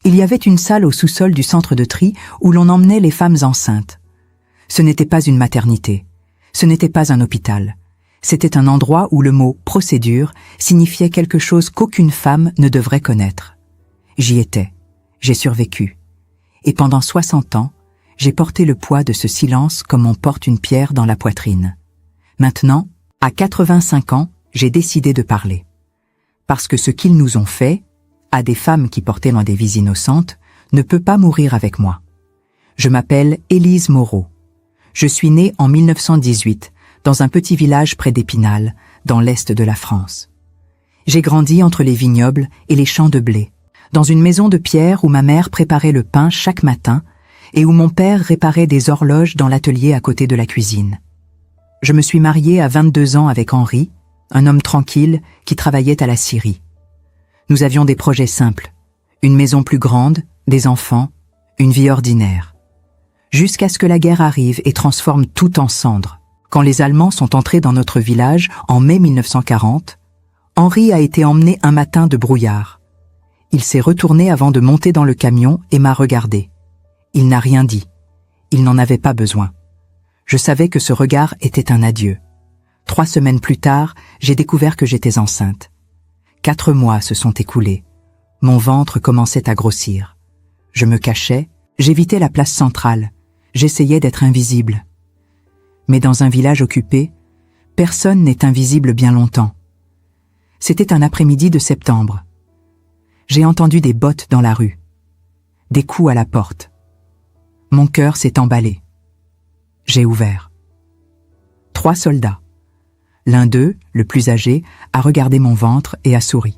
Il y avait une salle au sous-sol du centre de tri où l'on emmenait les femmes enceintes. Ce n'était pas une maternité, ce n'était pas un hôpital. C'était un endroit où le mot « procédure » signifiait quelque chose qu'aucune femme ne devrait connaître. J'y étais, j'ai survécu. Et pendant 60 ans, j'ai porté le poids de ce silence comme on porte une pierre dans la poitrine. Maintenant, à 85 ans, j'ai décidé de parler. Parce que ce qu'ils nous ont fait, à des femmes qui portaient loin des vies innocentes, ne peut pas mourir avec moi. Je m'appelle Élise Moreau. Je suis née en 1918, dans un petit village près d'Épinal, dans l'est de la France. J'ai grandi entre les vignobles et les champs de blé, dans une maison de pierre où ma mère préparait le pain chaque matin et où mon père réparait des horloges dans l'atelier à côté de la cuisine. Je me suis mariée à 22 ans avec Henri, un homme tranquille qui travaillait à la scierie. Nous avions des projets simples, une maison plus grande, des enfants, une vie ordinaire. Jusqu'à ce que la guerre arrive et transforme tout en cendres. Quand les Allemands sont entrés dans notre village en mai 1940, Henri a été emmené un matin de brouillard. Il s'est retourné avant de monter dans le camion et m'a regardé. Il n'a rien dit. Il n'en avait pas besoin. Je savais que ce regard était un adieu. 3 semaines plus tard, j'ai découvert que j'étais enceinte. 4 mois se sont écoulés. Mon ventre commençait à grossir. Je me cachais, j'évitais la place centrale. J'essayais d'être invisible. Mais dans un village occupé, personne n'est invisible bien longtemps. C'était un après-midi de septembre. J'ai entendu des bottes dans la rue, des coups à la porte. Mon cœur s'est emballé. J'ai ouvert. 3 soldats. L'un d'eux, le plus âgé, a regardé mon ventre et a souri.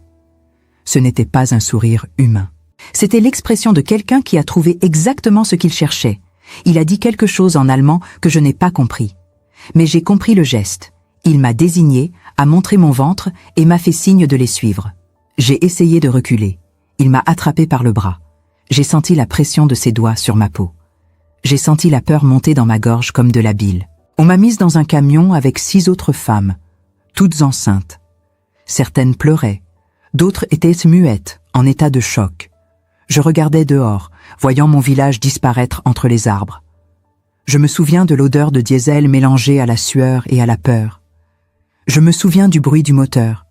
Ce n'était pas un sourire humain. C'était l'expression de quelqu'un qui a trouvé exactement ce qu'il cherchait. Il a dit quelque chose en allemand que je n'ai pas compris. Mais j'ai compris le geste. Il m'a désigné, a montré mon ventre et m'a fait signe de les suivre. J'ai essayé de reculer. Il m'a attrapé par le bras. J'ai senti la pression de ses doigts sur ma peau. J'ai senti la peur monter dans ma gorge comme de la bile. On m'a mise dans un camion avec 6 autres femmes, toutes enceintes. Certaines pleuraient, d'autres étaient muettes, en état de choc. Je regardais dehors, voyant mon village disparaître entre les arbres. Je me souviens de l'odeur de diesel mélangée à la sueur et à la peur. Je me souviens du bruit du moteur.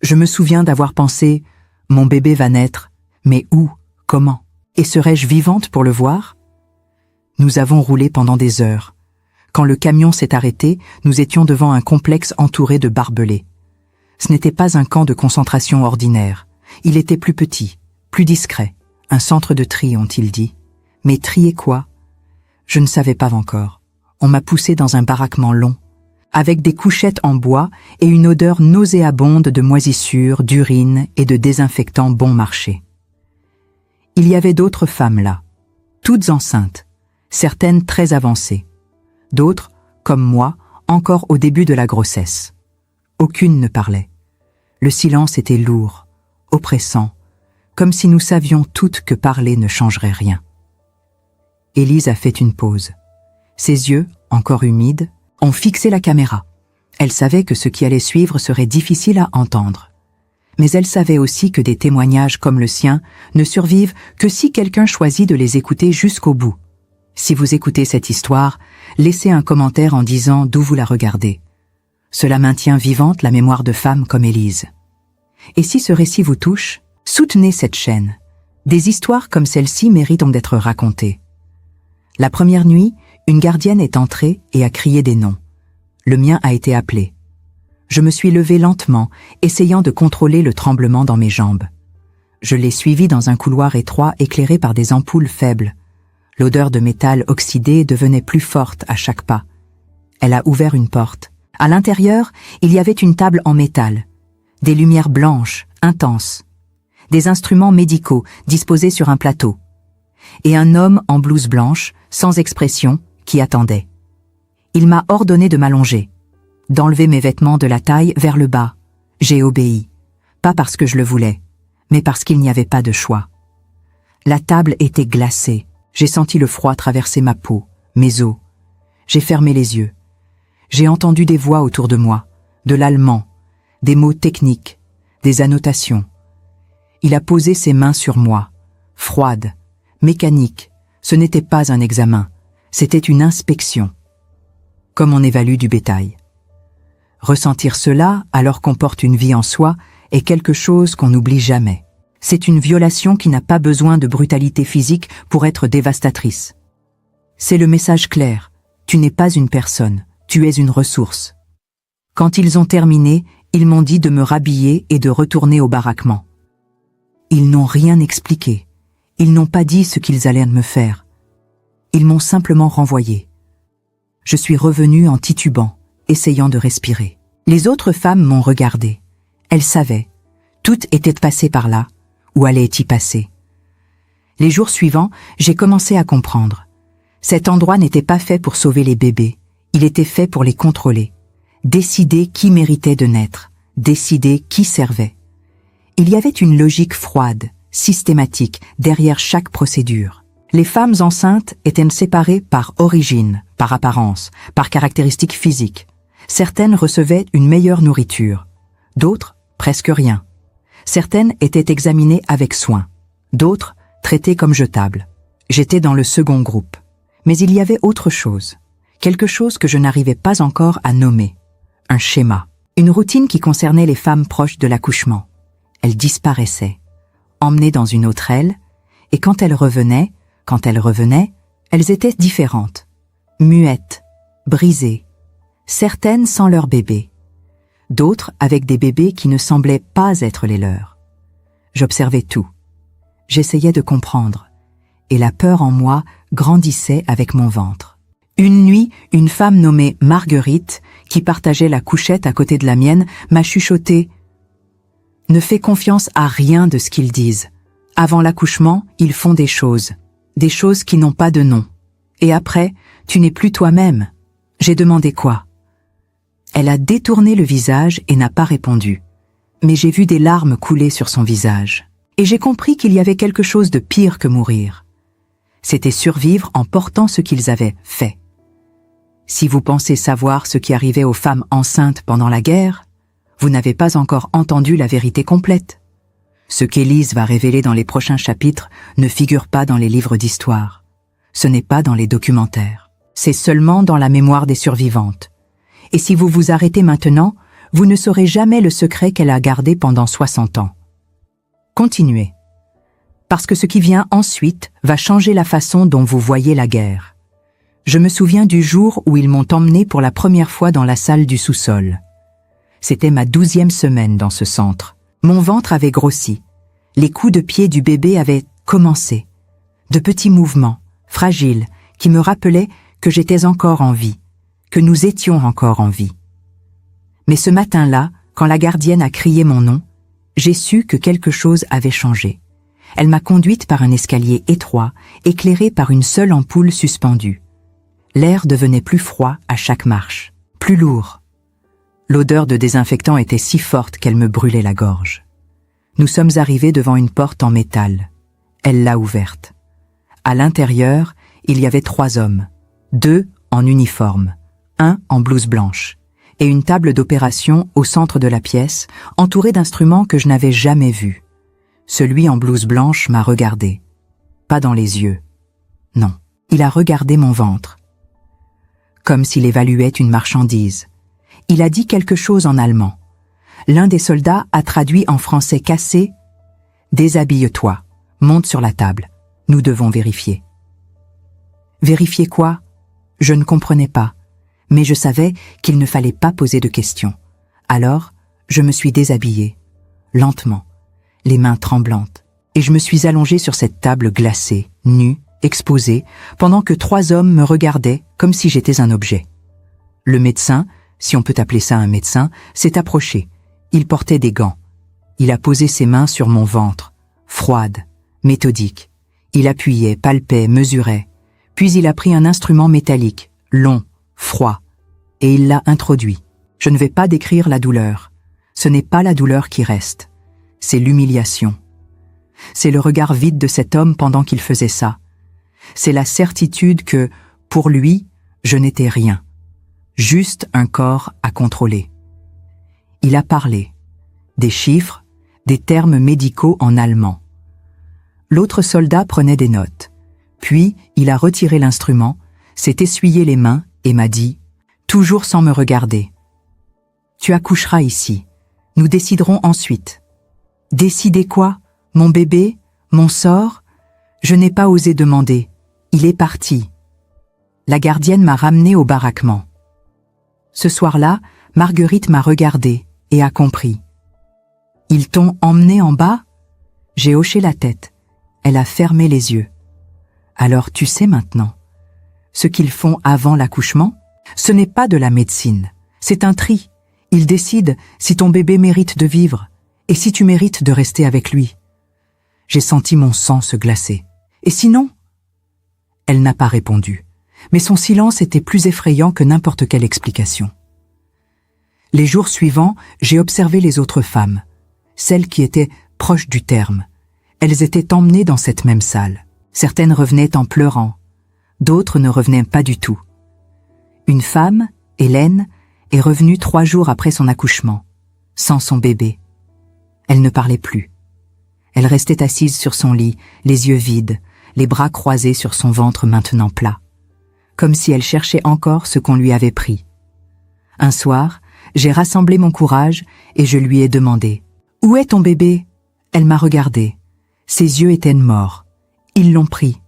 Je me souviens d'avoir pensé « Mon bébé va naître, mais où, comment? Et serais-je vivante pour le voir ?» Nous avons roulé pendant des heures. Quand le camion s'est arrêté, nous étions devant un complexe entouré de barbelés. Ce n'était pas un camp de concentration ordinaire. Il était plus petit, plus discret. Un centre de tri, ont-ils dit. Mais trier quoi? Je ne savais pas encore. On m'a poussé dans un baraquement long, avec des couchettes en bois et une odeur nauséabonde de moisissure, d'urine et de désinfectants bon marché. Il y avait d'autres femmes là, toutes enceintes, certaines très avancées, d'autres, comme moi, encore au début de la grossesse. Aucune ne parlait. Le silence était lourd, oppressant, comme si nous savions toutes que parler ne changerait rien. Élise a fait une pause. Ses yeux, encore humides, ont fixé la caméra. Elle savait que ce qui allait suivre serait difficile à entendre. Mais elle savait aussi que des témoignages comme le sien ne survivent que si quelqu'un choisit de les écouter jusqu'au bout. Si vous écoutez cette histoire, laissez un commentaire en disant d'où vous la regardez. Cela maintient vivante la mémoire de femmes comme Élise. Et si ce récit vous touche, soutenez cette chaîne. Des histoires comme celle-ci méritent d'être racontées. La première nuit, une gardienne est entrée et a crié des noms. Le mien a été appelé. Je me suis levée lentement, essayant de contrôler le tremblement dans mes jambes. Je l'ai suivie dans un couloir étroit éclairé par des ampoules faibles. L'odeur de métal oxydé devenait plus forte à chaque pas. Elle a ouvert une porte. À l'intérieur, il y avait une table en métal, des lumières blanches, intenses, des instruments médicaux disposés sur un plateau, et un homme en blouse blanche, sans expression, qui attendait. Il m'a ordonné de m'allonger, d'enlever mes vêtements de la taille vers le bas. J'ai obéi, pas parce que je le voulais, mais parce qu'il n'y avait pas de choix. La table était glacée, j'ai senti le froid traverser ma peau, mes os. J'ai fermé les yeux. J'ai entendu des voix autour de moi, de l'allemand, des mots techniques, des annotations. Il a posé ses mains sur moi, froide, mécanique. Ce n'était pas un examen, c'était une inspection. Comme on évalue du bétail. Ressentir cela, alors qu'on porte une vie en soi, est quelque chose qu'on n'oublie jamais. C'est une violation qui n'a pas besoin de brutalité physique pour être dévastatrice. C'est le message clair. Tu n'es pas une personne, tu es une ressource. Quand ils ont terminé, ils m'ont dit de me rhabiller et de retourner au baraquement. Ils n'ont rien expliqué. Ils n'ont pas dit ce qu'ils allaient me faire. Ils m'ont simplement renvoyé. Je suis revenue en titubant, essayant de respirer. Les autres femmes m'ont regardée. Elles savaient. Toutes étaient passées par là, ou allaient y passer. Les jours suivants, j'ai commencé à comprendre. Cet endroit n'était pas fait pour sauver les bébés. Il était fait pour les contrôler. Décider qui méritait de naître. Décider qui servait. Il y avait une logique froide, systématique, derrière chaque procédure. Les femmes enceintes étaient séparées par origine, par apparence, par caractéristiques physiques. Certaines recevaient une meilleure nourriture, d'autres presque rien. Certaines étaient examinées avec soin, d'autres traitées comme jetables. J'étais dans le second groupe. Mais il y avait autre chose, quelque chose que je n'arrivais pas encore à nommer. Un schéma, une routine qui concernait les femmes proches de l'accouchement. Elles disparaissaient, emmenées dans une autre aile, et quand elles revenaient, elles étaient différentes, muettes, brisées, certaines sans leur bébé, d'autres avec des bébés qui ne semblaient pas être les leurs. J'observais tout. J'essayais de comprendre, et la peur en moi grandissait avec mon ventre. Une nuit, une femme nommée Marguerite, qui partageait la couchette à côté de la mienne, m'a chuchoté « Ne fais confiance à rien de ce qu'ils disent. Avant l'accouchement, ils font des choses qui n'ont pas de nom. Et après, tu n'es plus toi-même. » J'ai demandé quoi? Elle a détourné le visage et n'a pas répondu. Mais j'ai vu des larmes couler sur son visage. Et j'ai compris qu'il y avait quelque chose de pire que mourir. C'était survivre en portant ce qu'ils avaient fait. Si vous pensez savoir ce qui arrivait aux femmes enceintes pendant la guerre, vous n'avez pas encore entendu la vérité complète. Ce qu'Élise va révéler dans les prochains chapitres ne figure pas dans les livres d'histoire. Ce n'est pas dans les documentaires. C'est seulement dans la mémoire des survivantes. Et si vous vous arrêtez maintenant, vous ne saurez jamais le secret qu'elle a gardé pendant 60 ans. Continuez. Parce que ce qui vient ensuite va changer la façon dont vous voyez la guerre. Je me souviens du jour où ils m'ont emmené pour la première fois dans la salle du sous-sol. C'était ma 12e semaine dans ce centre. Mon ventre avait grossi. Les coups de pied du bébé avaient commencé. De petits mouvements, fragiles, qui me rappelaient que j'étais encore en vie, que nous étions encore en vie. Mais ce matin-là, quand la gardienne a crié mon nom, j'ai su que quelque chose avait changé. Elle m'a conduite par un escalier étroit, éclairé par une seule ampoule suspendue. L'air devenait plus froid à chaque marche, plus lourd. L'odeur de désinfectant était si forte qu'elle me brûlait la gorge. Nous sommes arrivés devant une porte en métal. Elle l'a ouverte. À l'intérieur, il y avait 3 hommes, 2 en uniforme, 1 en blouse blanche, et une table d'opération au centre de la pièce, entourée d'instruments que je n'avais jamais vus. Celui en blouse blanche m'a regardé. Pas dans les yeux. Non, il a regardé mon ventre. Comme s'il évaluait une marchandise. Il a dit quelque chose en allemand. L'un des soldats a traduit en français cassé « Déshabille-toi, monte sur la table, nous devons vérifier ». Vérifier quoi? Je ne comprenais pas, mais je savais qu'il ne fallait pas poser de questions. Alors, je me suis déshabillée, lentement, les mains tremblantes, et je me suis allongée sur cette table glacée, nue, exposée, pendant que 3 hommes me regardaient comme si j'étais un objet. Le médecin, si on peut appeler ça un médecin, s'est approché. Il portait des gants. Il a posé ses mains sur mon ventre, froide, méthodique. Il appuyait, palpait, mesurait. Puis il a pris un instrument métallique, long, froid, et il l'a introduit. Je ne vais pas décrire la douleur. Ce n'est pas la douleur qui reste. C'est l'humiliation. C'est le regard vide de cet homme pendant qu'il faisait ça. C'est la certitude que, pour lui, je n'étais rien. Juste un corps à contrôler. Il a parlé. Des chiffres, des termes médicaux en allemand. L'autre soldat prenait des notes. Puis, il a retiré l'instrument, s'est essuyé les mains et m'a dit, toujours sans me regarder, « Tu accoucheras ici. Nous déciderons ensuite. » Décider quoi? Mon bébé? Mon sort? Je n'ai pas osé demander. Il est parti. La gardienne m'a ramené au baraquement. Ce soir-là, Marguerite m'a regardé et a compris. « Ils t'ont emmené en bas ?» J'ai hoché la tête. Elle a fermé les yeux. « Alors tu sais maintenant. Ce qu'ils font avant l'accouchement, ce n'est pas de la médecine. C'est un tri. Ils décident si ton bébé mérite de vivre et si tu mérites de rester avec lui. » J'ai senti mon sang se glacer. « Et sinon ?» Elle n'a pas répondu, mais son silence était plus effrayant que n'importe quelle explication. Les jours suivants, j'ai observé les autres femmes, celles qui étaient proches du terme. Elles étaient emmenées dans cette même salle. Certaines revenaient en pleurant, d'autres ne revenaient pas du tout. Une femme, Hélène, est revenue 3 jours après son accouchement, sans son bébé. Elle ne parlait plus. Elle restait assise sur son lit, les yeux vides, les bras croisés sur son ventre maintenant plat, comme si elle cherchait encore ce qu'on lui avait pris. Un soir, j'ai rassemblé mon courage et je lui ai demandé « Où est ton bébé ?» Elle m'a regardé. Ses yeux étaient morts. Ils l'ont pris.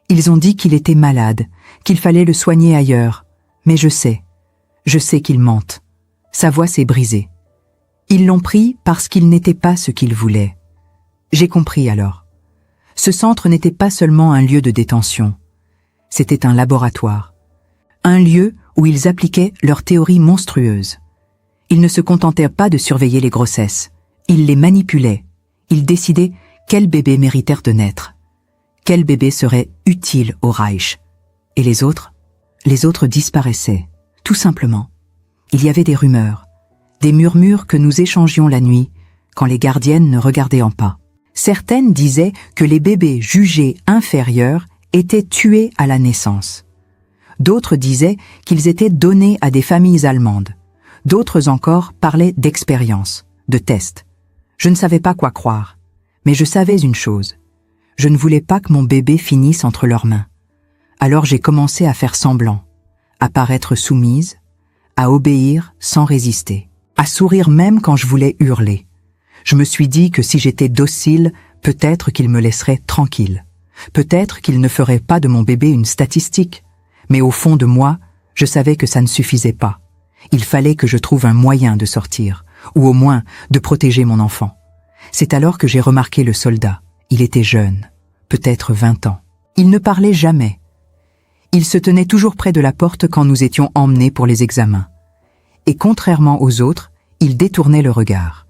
Ils ont dit qu'il était malade, qu'il fallait le soigner ailleurs. Mais je sais qu'ils mentent. Sa voix s'est brisée. Ils l'ont pris parce qu'il n'était pas ce qu'ils voulaient. J'ai compris alors. Ce centre n'était pas seulement un lieu de détention. C'était un laboratoire. Un lieu où ils appliquaient leurs théories monstrueuses. Ils ne se contentaient pas de surveiller les grossesses. Ils les manipulaient. Ils décidaient quels bébés méritèrent de naître. Quel bébé serait utile au Reich. Et les autres disparaissaient. Tout simplement. Il y avait des rumeurs, des murmures que nous échangions la nuit, quand les gardiennes ne regardaient en pas. Certaines disaient que les bébés jugés inférieurs étaient tués à la naissance. D'autres disaient qu'ils étaient donnés à des familles allemandes. D'autres encore parlaient d'expériences, de tests. Je ne savais pas quoi croire, mais je savais une chose. Je ne voulais pas que mon bébé finisse entre leurs mains. Alors j'ai commencé à faire semblant, à paraître soumise, à obéir sans résister, à sourire même quand je voulais hurler. Je me suis dit que si j'étais docile, peut-être qu'il me laisserait tranquille. Peut-être qu'il ne ferait pas de mon bébé une statistique. Mais au fond de moi, je savais que ça ne suffisait pas. Il fallait que je trouve un moyen de sortir, ou au moins de protéger mon enfant. C'est alors que j'ai remarqué le soldat. Il était jeune, peut-être 20 ans. Il ne parlait jamais. Il se tenait toujours près de la porte quand nous étions emmenés pour les examens. Et contrairement aux autres, il détournait le regard.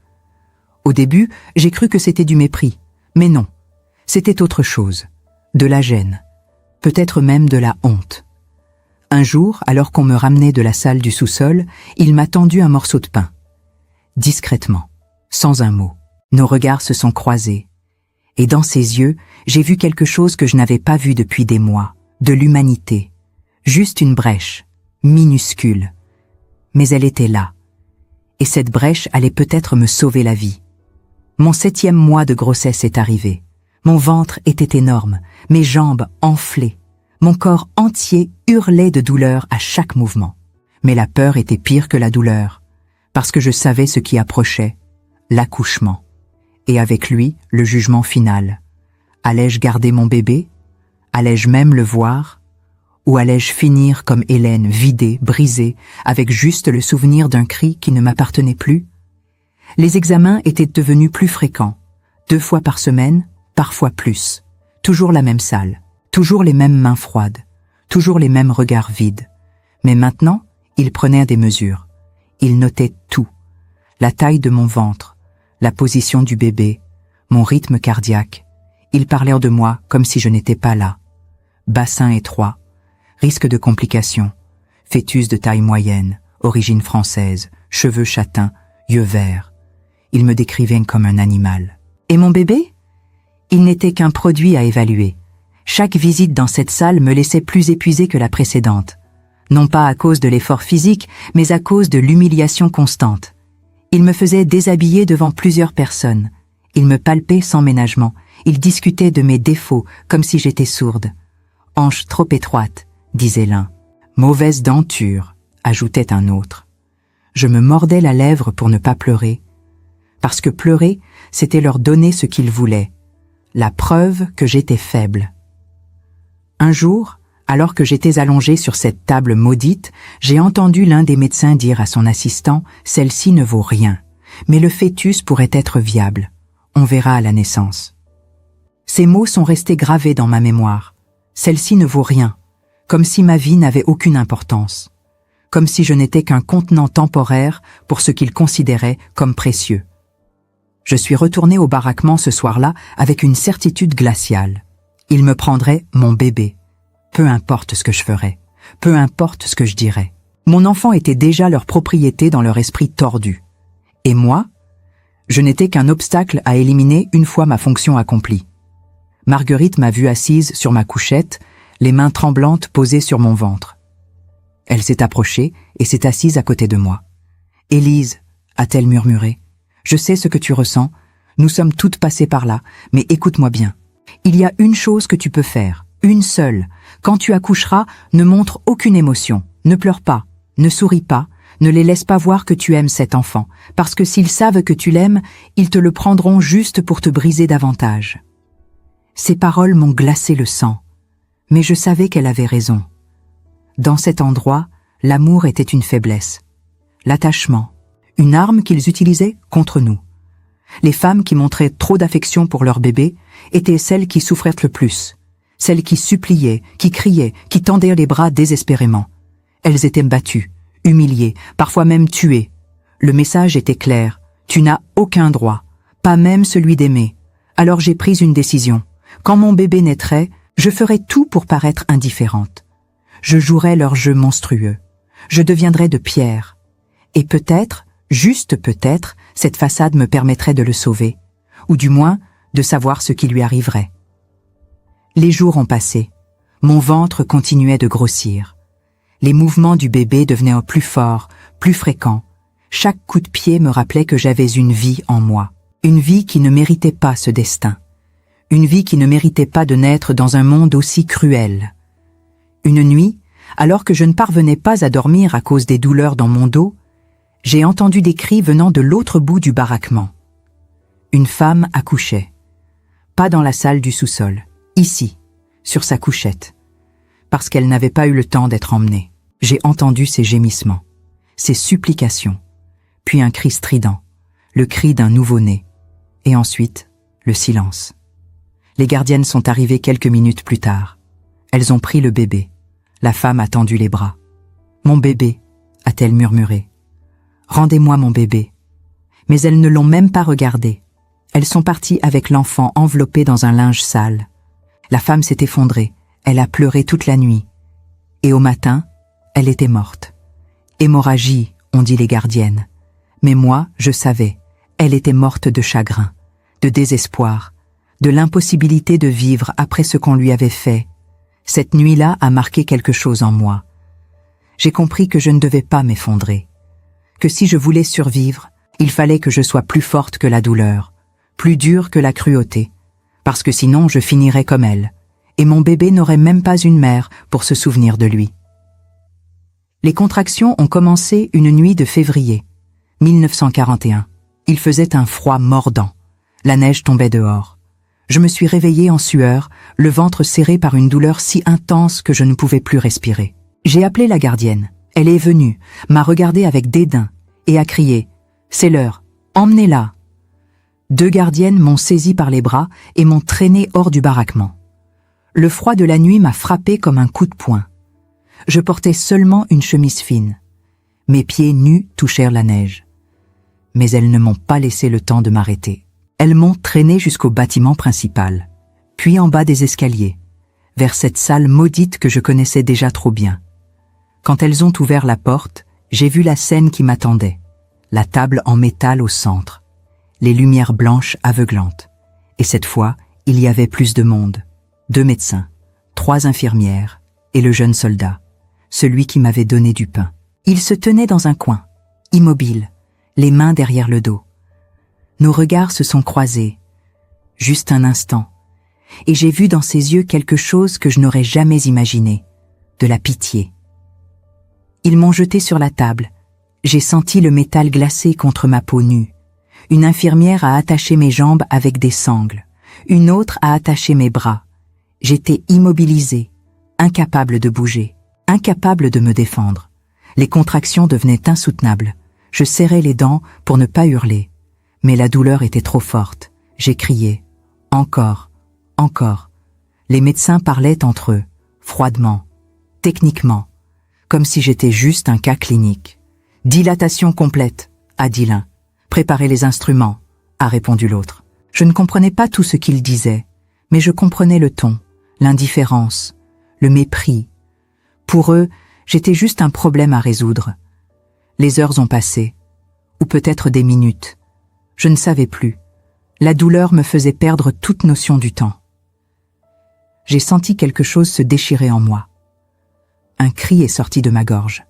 Au début, j'ai cru que c'était du mépris, mais non, c'était autre chose, de la gêne, peut-être même de la honte. Un jour, alors qu'on me ramenait de la salle du sous-sol, il m'a tendu un morceau de pain. Discrètement, sans un mot, nos regards se sont croisés, et dans ses yeux, j'ai vu quelque chose que je n'avais pas vu depuis des mois, de l'humanité, juste une brèche, minuscule, mais elle était là, et cette brèche allait peut-être me sauver la vie. Mon 7e mois de grossesse est arrivé. Mon ventre était énorme, mes jambes enflées. Mon corps entier hurlait de douleur à chaque mouvement. Mais la peur était pire que la douleur, parce que je savais ce qui approchait, l'accouchement. Et avec lui, le jugement final. Allais-je garder mon bébé? Allais-je même le voir? Ou allais-je finir comme Hélène, vidée, brisée, avec juste le souvenir d'un cri qui ne m'appartenait plus? Les examens étaient devenus plus fréquents, 2 fois par semaine, parfois plus. Toujours la même salle, toujours les mêmes mains froides, toujours les mêmes regards vides. Mais maintenant, ils prenaient des mesures. Ils notaient tout. La taille de mon ventre, la position du bébé, mon rythme cardiaque. Ils parlèrent de moi comme si je n'étais pas là. Bassin étroit, risque de complications, fœtus de taille moyenne, origine française, cheveux châtains, yeux verts. Ils me décrivaient comme un animal. Et mon bébé? Il n'était qu'un produit à évaluer. Chaque visite dans cette salle me laissait plus épuisée que la précédente. Non pas à cause de l'effort physique, mais à cause de l'humiliation constante. Il me faisait déshabiller devant plusieurs personnes. Il me palpait sans ménagement. Ils discutaient de mes défauts comme si j'étais sourde. « Hanche trop étroite », disait l'un. « Mauvaise denture », ajoutait un autre. Je me mordais la lèvre pour ne pas pleurer, parce que pleurer, c'était leur donner ce qu'ils voulaient, la preuve que j'étais faible. Un jour, alors que j'étais allongée sur cette table maudite, j'ai entendu l'un des médecins dire à son assistant « Celle-ci ne vaut rien, mais le fœtus pourrait être viable. On verra à la naissance. » Ces mots sont restés gravés dans ma mémoire. Celle-ci ne vaut rien, comme si ma vie n'avait aucune importance, comme si je n'étais qu'un contenant temporaire pour ce qu'ils considéraient comme précieux. Je suis retournée au baraquement ce soir-là avec une certitude glaciale. Ils me prendraient mon bébé. Peu importe ce que je ferais, peu importe ce que je dirais. Mon enfant était déjà leur propriété dans leur esprit tordu. Et moi, je n'étais qu'un obstacle à éliminer une fois ma fonction accomplie. Marguerite m'a vue assise sur ma couchette, les mains tremblantes posées sur mon ventre. Elle s'est approchée et s'est assise à côté de moi. « Élise » a-t-elle murmuré, « je sais ce que tu ressens, nous sommes toutes passées par là, mais écoute-moi bien. Il y a une chose que tu peux faire, une seule. Quand tu accoucheras, ne montre aucune émotion, ne pleure pas, ne souris pas, ne les laisse pas voir que tu aimes cet enfant, parce que s'ils savent que tu l'aimes, ils te le prendront juste pour te briser davantage. » Ces paroles m'ont glacé le sang, mais je savais qu'elle avait raison. Dans cet endroit, l'amour était une faiblesse, l'attachement, une arme qu'ils utilisaient contre nous. Les femmes qui montraient trop d'affection pour leur bébé étaient celles qui souffraient le plus, celles qui suppliaient, qui criaient, qui tendaient les bras désespérément. Elles étaient battues, humiliées, parfois même tuées. Le message était clair, tu n'as aucun droit, pas même celui d'aimer. Alors j'ai pris une décision. Quand mon bébé naîtrait, je ferais tout pour paraître indifférente. Je jouerais leur jeu monstrueux. Je deviendrais de pierre. Et peut-être, juste peut-être, cette façade me permettrait de le sauver, ou du moins de savoir ce qui lui arriverait. Les jours ont passé. Mon ventre continuait de grossir. Les mouvements du bébé devenaient plus forts, plus fréquents. Chaque coup de pied me rappelait que j'avais une vie en moi. Une vie qui ne méritait pas ce destin. Une vie qui ne méritait pas de naître dans un monde aussi cruel. Une nuit, alors que je ne parvenais pas à dormir à cause des douleurs dans mon dos, j'ai entendu des cris venant de l'autre bout du baraquement. Une femme accouchait. Pas dans la salle du sous-sol, ici, sur sa couchette, parce qu'elle n'avait pas eu le temps d'être emmenée. J'ai entendu ses gémissements, ses supplications, puis un cri strident, le cri d'un nouveau-né, et ensuite, le silence. Les gardiennes sont arrivées quelques minutes plus tard. Elles ont pris le bébé. La femme a tendu les bras. « Mon bébé » a-t-elle murmuré. « Rendez-moi mon bébé. » Mais elles ne l'ont même pas regardé. Elles sont parties avec l'enfant enveloppé dans un linge sale. La femme s'est effondrée. Elle a pleuré toute la nuit. Et au matin, elle était morte. Hémorragie, ont dit les gardiennes. Mais moi, je savais. Elle était morte de chagrin, de désespoir, de l'impossibilité de vivre après ce qu'on lui avait fait. Cette nuit-là a marqué quelque chose en moi. J'ai compris que je ne devais pas m'effondrer, que si je voulais survivre, il fallait que je sois plus forte que la douleur, plus dure que la cruauté, parce que sinon je finirais comme elle, et mon bébé n'aurait même pas une mère pour se souvenir de lui. Les contractions ont commencé une nuit de février, 1941. Il faisait un froid mordant. La neige tombait dehors. Je me suis réveillée en sueur, le ventre serré par une douleur si intense que je ne pouvais plus respirer. J'ai appelé la gardienne. Elle est venue, m'a regardée avec dédain et a crié « C'est l'heure, emmenez-la !» 2 gardiennes m'ont saisi par les bras et m'ont traîné hors du baraquement. Le froid de la nuit m'a frappé comme un coup de poing. Je portais seulement une chemise fine. Mes pieds nus touchèrent la neige. Mais elles ne m'ont pas laissé le temps de m'arrêter. Elles m'ont traîné jusqu'au bâtiment principal, puis en bas des escaliers, vers cette salle maudite que je connaissais déjà trop bien. Quand elles ont ouvert la porte, j'ai vu la scène qui m'attendait, la table en métal au centre, les lumières blanches aveuglantes. Et cette fois, il y avait plus de monde. 2 médecins, 3 infirmières et le jeune soldat, celui qui m'avait donné du pain. Il se tenait dans un coin, immobile, les mains derrière le dos. Nos regards se sont croisés. Juste un instant, et j'ai vu dans ses yeux quelque chose que je n'aurais jamais imaginé, de la pitié. Ils m'ont jeté sur la table. J'ai senti le métal glacé contre ma peau nue. Une infirmière a attaché mes jambes avec des sangles. Une autre a attaché mes bras. J'étais immobilisée, incapable de bouger, incapable de me défendre. Les contractions devenaient insoutenables. Je serrais les dents pour ne pas hurler. Mais la douleur était trop forte. J'ai crié. Encore, encore. Les médecins parlaient entre eux, froidement, techniquement, comme si j'étais juste un cas clinique. Dilatation complète, a dit l'un. Préparez les instruments, a répondu l'autre. Je ne comprenais pas tout ce qu'ils disaient, mais je comprenais le ton, l'indifférence, le mépris. Pour eux, j'étais juste un problème à résoudre. Les heures ont passé, ou peut-être des minutes. Je ne savais plus. La douleur me faisait perdre toute notion du temps. J'ai senti quelque chose se déchirer en moi. Un cri est sorti de ma gorge.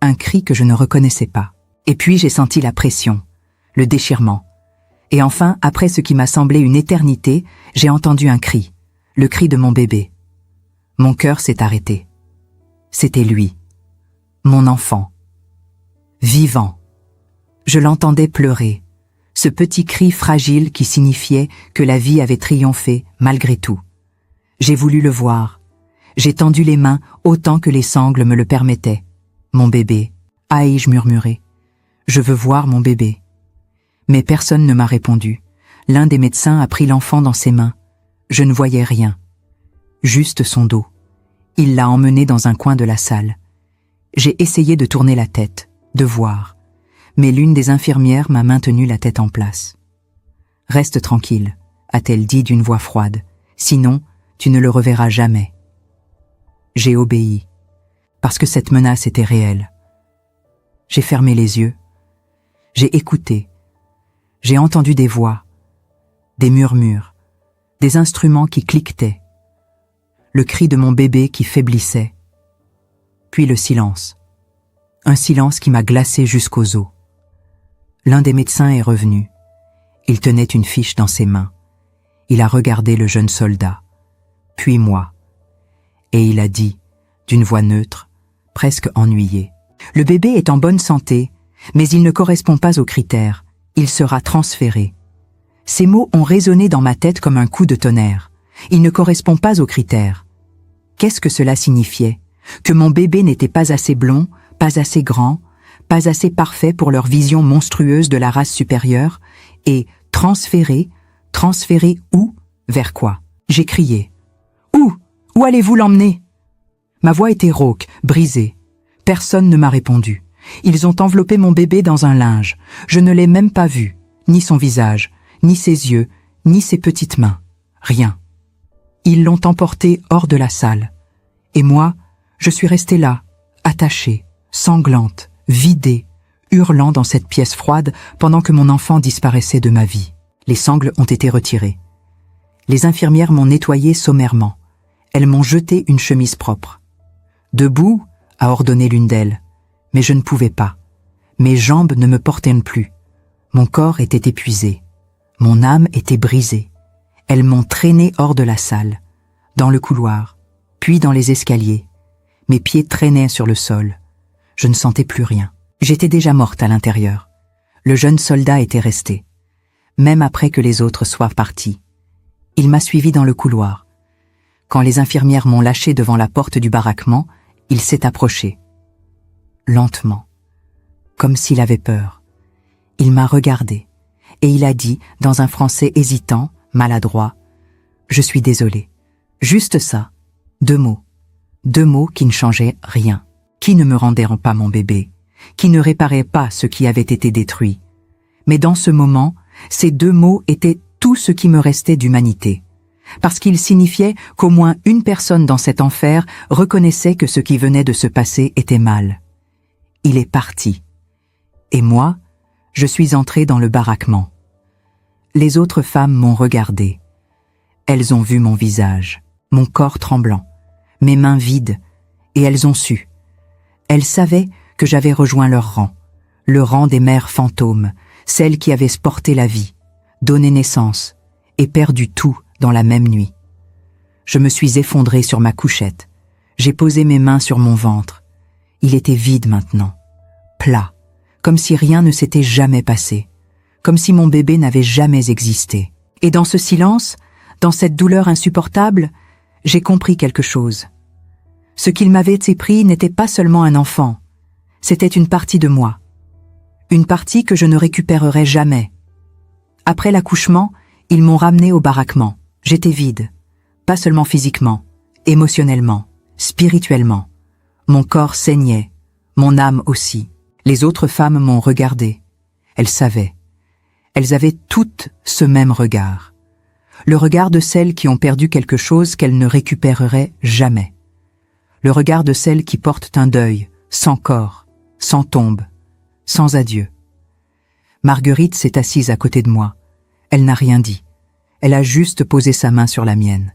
Un cri que je ne reconnaissais pas. Et puis j'ai senti la pression, le déchirement. Et enfin, après ce qui m'a semblé une éternité, j'ai entendu un cri, le cri de mon bébé. Mon cœur s'est arrêté. C'était lui, mon enfant, vivant. Je l'entendais pleurer, ce petit cri fragile qui signifiait que la vie avait triomphé malgré tout. J'ai voulu le voir. J'ai tendu les mains autant que les sangles me le permettaient. Mon bébé, ai-je murmuré. Je veux voir mon bébé. Mais personne ne m'a répondu. L'un des médecins a pris l'enfant dans ses mains. Je ne voyais rien. Juste son dos. Il l'a emmené dans un coin de la salle. J'ai essayé de tourner la tête, de voir. Mais l'une des infirmières m'a maintenu la tête en place. « Reste tranquille », a-t-elle dit d'une voix froide. « Sinon, tu ne le reverras jamais. » J'ai obéi, parce que cette menace était réelle. J'ai fermé les yeux. J'ai écouté. J'ai entendu des voix, des murmures, des instruments qui cliquetaient, le cri de mon bébé qui faiblissait, puis le silence. Un silence qui m'a glacé jusqu'aux os. L'un des médecins est revenu. Il tenait une fiche dans ses mains. Il a regardé le jeune soldat, puis moi, et il a dit, d'une voix neutre, presque ennuyée, « Le bébé est en bonne santé, mais il ne correspond pas aux critères. Il sera transféré. » Ces mots ont résonné dans ma tête comme un coup de tonnerre. Il ne correspond pas aux critères. Qu'est-ce que cela signifiait? Que mon bébé n'était pas assez blond, pas assez grand, pas assez parfait pour leur vision monstrueuse de la race supérieure, et transféré où? Vers quoi? J'ai crié. Où? Où allez-vous l'emmener? Ma voix était rauque, brisée. Personne ne m'a répondu. Ils ont enveloppé mon bébé dans un linge. Je ne l'ai même pas vu, ni son visage, ni ses yeux, ni ses petites mains. Rien. Ils l'ont emporté hors de la salle. Et moi, je suis restée là, attachée, sanglante, vidée, hurlant dans cette pièce froide pendant que mon enfant disparaissait de ma vie. Les sangles ont été retirées. Les infirmières m'ont nettoyée sommairement. Elles m'ont jeté une chemise propre. « Debout » a ordonné l'une d'elles. Mais je ne pouvais pas. Mes jambes ne me portaient plus. Mon corps était épuisé. Mon âme était brisée. Elles m'ont traîné hors de la salle, dans le couloir, puis dans les escaliers. Mes pieds traînaient sur le sol. Je ne sentais plus rien. J'étais déjà morte à l'intérieur. Le jeune soldat était resté, même après que les autres soient partis. Il m'a suivi dans le couloir. Quand les infirmières m'ont lâché devant la porte du baraquement, il s'est approché. Lentement, comme s'il avait peur. Il m'a regardé, et il a dit, dans un français hésitant, maladroit, « Je suis désolé. » Juste ça. 2 mots. 2 mots qui ne changeaient rien, qui ne me rendaient pas mon bébé, qui ne réparaient pas ce qui avait été détruit. Mais dans ce moment, ces 2 mots étaient tout ce qui me restait d'humanité, parce qu'ils signifiaient qu'au moins une personne dans cet enfer reconnaissait que ce qui venait de se passer était mal. Il est parti. Et moi, je suis entrée dans le baraquement. Les autres femmes m'ont regardée. Elles ont vu mon visage, mon corps tremblant, mes mains vides, et elles ont su. Elles savaient que j'avais rejoint leur rang, le rang des mères fantômes, celles qui avaient porté la vie, donné naissance, et perdu tout dans la même nuit. Je me suis effondrée sur ma couchette. J'ai posé mes mains sur mon ventre. Il était vide maintenant, plat, comme si rien ne s'était jamais passé, comme si mon bébé n'avait jamais existé. Et dans ce silence, dans cette douleur insupportable, j'ai compris quelque chose. Ce qu'il m'avait épris n'était pas seulement un enfant, c'était une partie de moi. Une partie que je ne récupérerai jamais. Après l'accouchement, ils m'ont ramenée au baraquement. J'étais vide, pas seulement physiquement, émotionnellement, spirituellement. Mon corps saignait, mon âme aussi. Les autres femmes m'ont regardé. Elles savaient. Elles avaient toutes ce même regard. Le regard de celles qui ont perdu quelque chose qu'elles ne récupéreraient jamais. Le regard de celles qui portent un deuil, sans corps, sans tombe, sans adieu. Marguerite s'est assise à côté de moi. Elle n'a rien dit. Elle a juste posé sa main sur la mienne.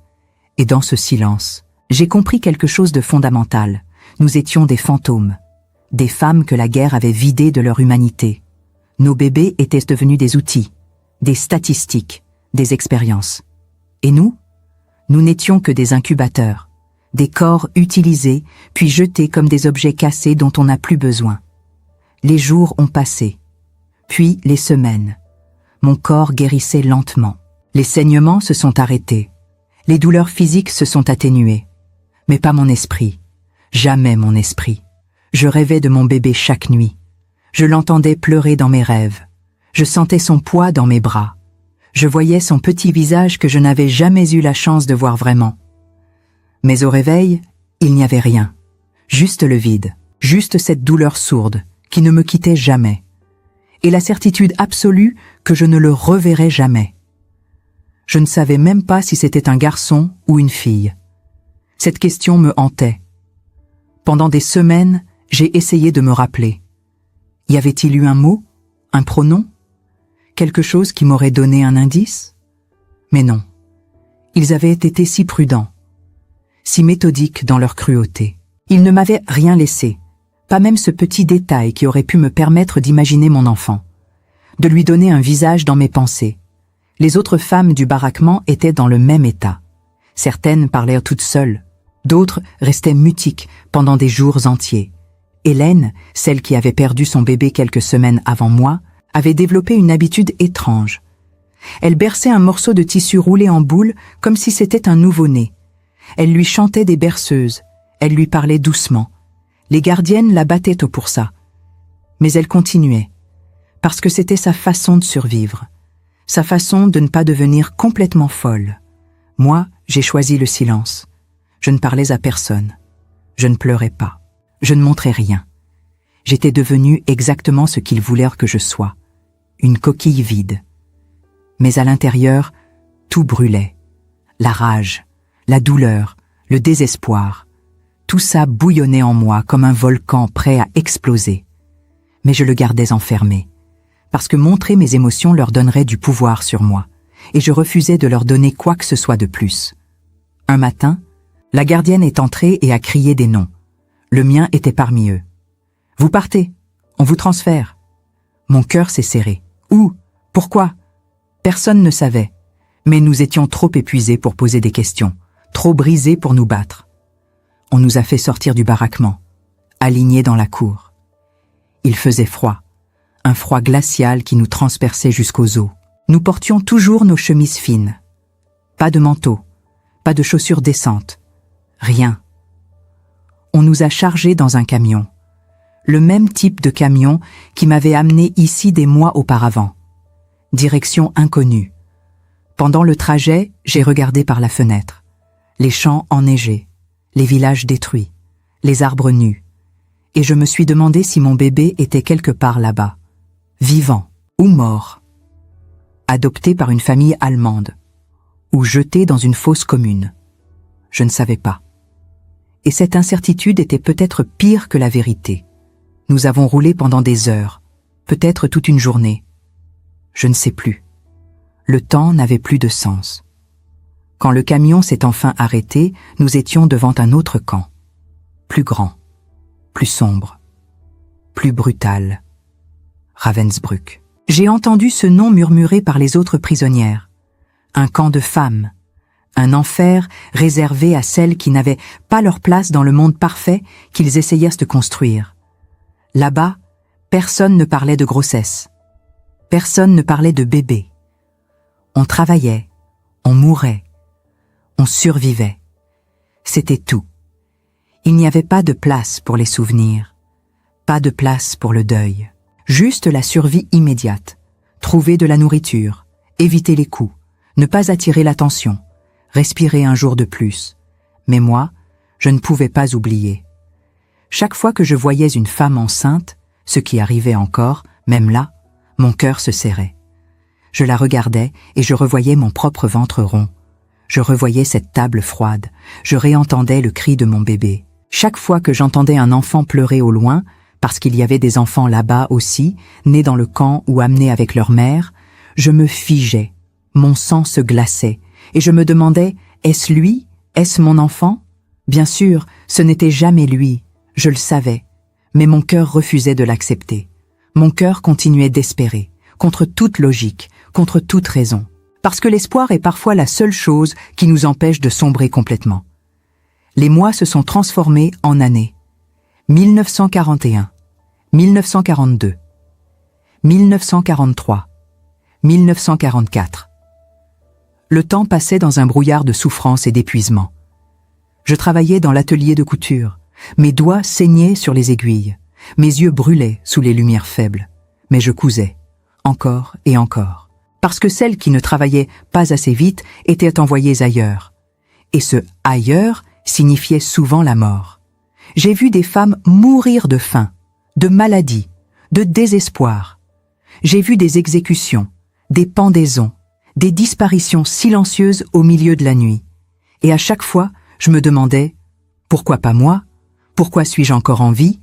Et dans ce silence, j'ai compris quelque chose de fondamental. Nous étions des fantômes. Des femmes que la guerre avait vidées de leur humanité. Nos bébés étaient devenus des outils, des statistiques, des expériences. Et nous n'étions que des incubateurs, des corps utilisés puis jetés comme des objets cassés dont on n'a plus besoin. Les jours ont passé, puis les semaines. Mon corps guérissait lentement. Les saignements se sont arrêtés. Les douleurs physiques se sont atténuées. Mais pas mon esprit. Jamais mon esprit. Je rêvais de mon bébé chaque nuit. Je l'entendais pleurer dans mes rêves. Je sentais son poids dans mes bras. Je voyais son petit visage que je n'avais jamais eu la chance de voir vraiment. Mais au réveil, il n'y avait rien. Juste le vide. Juste cette douleur sourde qui ne me quittait jamais. Et la certitude absolue que je ne le reverrais jamais. Je ne savais même pas si c'était un garçon ou une fille. Cette question me hantait. Pendant des semaines, j'ai essayé de me rappeler. Y avait-il eu un mot, un pronom, quelque chose qui m'aurait donné un indice? Mais non. Ils avaient été si prudents, si méthodiques dans leur cruauté. Ils ne m'avaient rien laissé, pas même ce petit détail qui aurait pu me permettre d'imaginer mon enfant, de lui donner un visage dans mes pensées. Les autres femmes du baraquement étaient dans le même état. Certaines parlaient toutes seules, d'autres restaient mutiques pendant des jours entiers. Hélène, celle qui avait perdu son bébé quelques semaines avant moi, avait développé une habitude étrange. Elle berçait un morceau de tissu roulé en boule comme si c'était un nouveau-né. Elle lui chantait des berceuses, elle lui parlait doucement. Les gardiennes la battaient pour ça. Mais elle continuait, parce que c'était sa façon de survivre, sa façon de ne pas devenir complètement folle. Moi, j'ai choisi le silence. Je ne parlais à personne. Je ne pleurais pas. Je ne montrais rien. J'étais devenue exactement ce qu'ils voulèrent que je sois, une coquille vide. Mais à l'intérieur, tout brûlait. La rage, la douleur, le désespoir. Tout ça bouillonnait en moi comme un volcan prêt à exploser. Mais je le gardais enfermé, parce que montrer mes émotions leur donnerait du pouvoir sur moi, et je refusais de leur donner quoi que ce soit de plus. Un matin, la gardienne est entrée et a crié des noms. Le mien était parmi eux. « Vous partez, on vous transfère. » Mon cœur s'est serré. Où? Pourquoi? Personne ne savait. Mais nous étions trop épuisés pour poser des questions, trop brisés pour nous battre. On nous a fait sortir du baraquement, alignés dans la cour. Il faisait froid, un froid glacial qui nous transperçait jusqu'aux os. Nous portions toujours nos chemises fines. Pas de manteau, pas de chaussures décentes, rien. On nous a chargés dans un camion, le même type de camion qui m'avait amené ici des mois auparavant. Direction inconnue. Pendant le trajet, j'ai regardé par la fenêtre. Les champs enneigés, les villages détruits, les arbres nus. Et je me suis demandé si mon bébé était quelque part là-bas, vivant ou mort, adopté par une famille allemande, ou jeté dans une fosse commune. Je ne savais pas. Et cette incertitude était peut-être pire que la vérité. Nous avons roulé pendant des heures, peut-être toute une journée. Je ne sais plus. Le temps n'avait plus de sens. Quand le camion s'est enfin arrêté, nous étions devant un autre camp. Plus grand, plus sombre, plus brutal. Ravensbrück. J'ai entendu ce nom murmuré par les autres prisonnières. Un camp de femmes, Un enfer réservé à celles qui n'avaient pas leur place dans le monde parfait qu'ils essayèrent de construire. Là-bas, personne ne parlait de grossesse. Personne ne parlait de bébé. On travaillait, on mourait, on survivait. C'était tout. Il n'y avait pas de place pour les souvenirs, pas de place pour le deuil. Juste la survie immédiate. Trouver de la nourriture, éviter les coups, ne pas attirer l'attention, respirer un jour de plus. Mais moi, je ne pouvais pas oublier. Chaque fois que je voyais une femme enceinte, ce qui arrivait encore, même là, mon cœur se serrait. Je la regardais et je revoyais mon propre ventre rond. Je revoyais cette table froide. Je réentendais le cri de mon bébé. Chaque fois que j'entendais un enfant pleurer au loin, parce qu'il y avait des enfants là-bas aussi, nés dans le camp ou amenés avec leur mère, je me figeais. Mon sang se glaçait et je me demandais, est-ce lui? Est-ce mon enfant? Bien sûr, ce n'était jamais lui. Je le savais. Mais mon cœur refusait de l'accepter. Mon cœur continuait d'espérer, contre toute logique, contre toute raison. Parce que l'espoir est parfois la seule chose qui nous empêche de sombrer complètement. Les mois se sont transformés en années. 1941, 1942, 1943, 1944. Le temps passait dans un brouillard de souffrance et d'épuisement. Je travaillais dans l'atelier de couture. Mes doigts saignaient sur les aiguilles. Mes yeux brûlaient sous les lumières faibles. Mais je cousais, encore et encore. Parce que celles qui ne travaillaient pas assez vite étaient envoyées ailleurs. Et ce « ailleurs » signifiait souvent la mort. J'ai vu des femmes mourir de faim, de maladie, de désespoir. J'ai vu des exécutions, des pendaisons, des disparitions silencieuses au milieu de la nuit. Et à chaque fois, je me demandais « Pourquoi pas moi ? Pourquoi suis-je encore en vie ?»